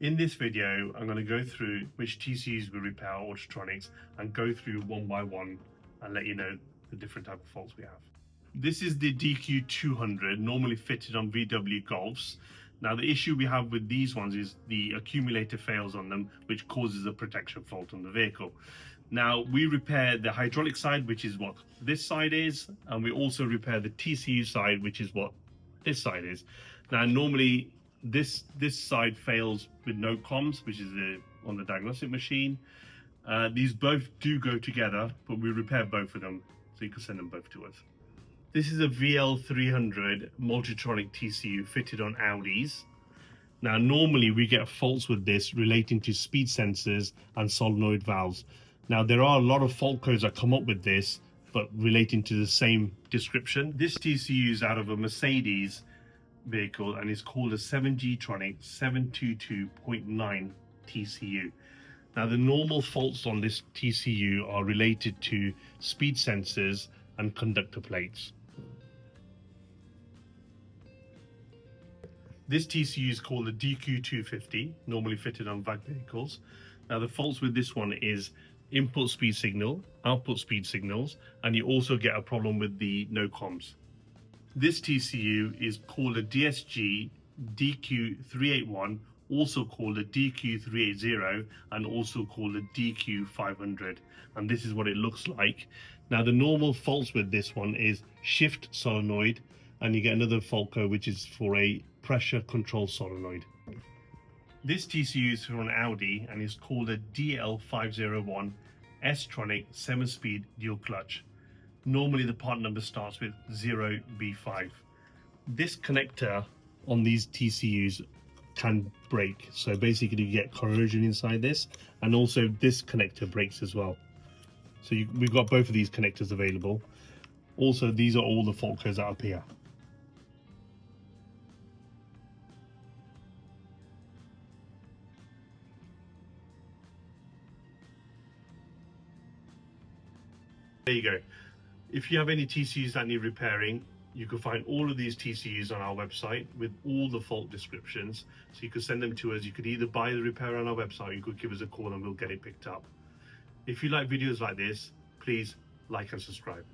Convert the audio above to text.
In this video, I'm going to go through which TCUs we repair at Autotronics and go through one by one and let you know the different type of faults we have. This is the DQ200, normally fitted on VW Golfs. Now the issue we have with these ones is the accumulator fails on them, which causes a protection fault on the vehicle. Now we repair the hydraulic side, which is what this side is, and we also repair the TCU side, which is what this side is. Now normally this side fails with no comms, which is on the diagnostic machine. These both do go together, but we repair both of them, so you can send them both to us. This is a VL300 Autotronic TCU fitted on Audis. Now normally we get faults with this relating to speed sensors and solenoid valves. Now there are a lot of fault codes that come up with this, but relating to the same description. This TCU is out of a Mercedes vehicle and is called a 7G-tronic 722.9 TCU. Now the normal faults on this TCU are related to speed sensors and conductor plates. This TCU is called a DQ250, normally fitted on VAG vehicles. Now the faults with this one is input speed signal, output speed signals, and you also get a problem with the no comms. This TCU is called a DSG DQ381, also called a DQ380, and also called a DQ500. And this is what it looks like. Now the normal faults with this one is shift solenoid, and you get another fault code which is for a pressure control solenoid. This TCU is from an Audi and is called a DL501 S-tronic 7-speed dual clutch. Normally the part number starts with 0B5. This connector on these TCUs can break, so basically you get corrosion inside this, and also this connector breaks as well. So we've got both of these connectors available. Also, these are all the fault codes that appear. There you go. If you have any TCUs that need repairing, you can find all of these TCUs on our website with all the fault descriptions. So you can send them to us. You could either buy the repair on our website, or you could give us a call and we'll get it picked up. If you like videos like this, please like and subscribe.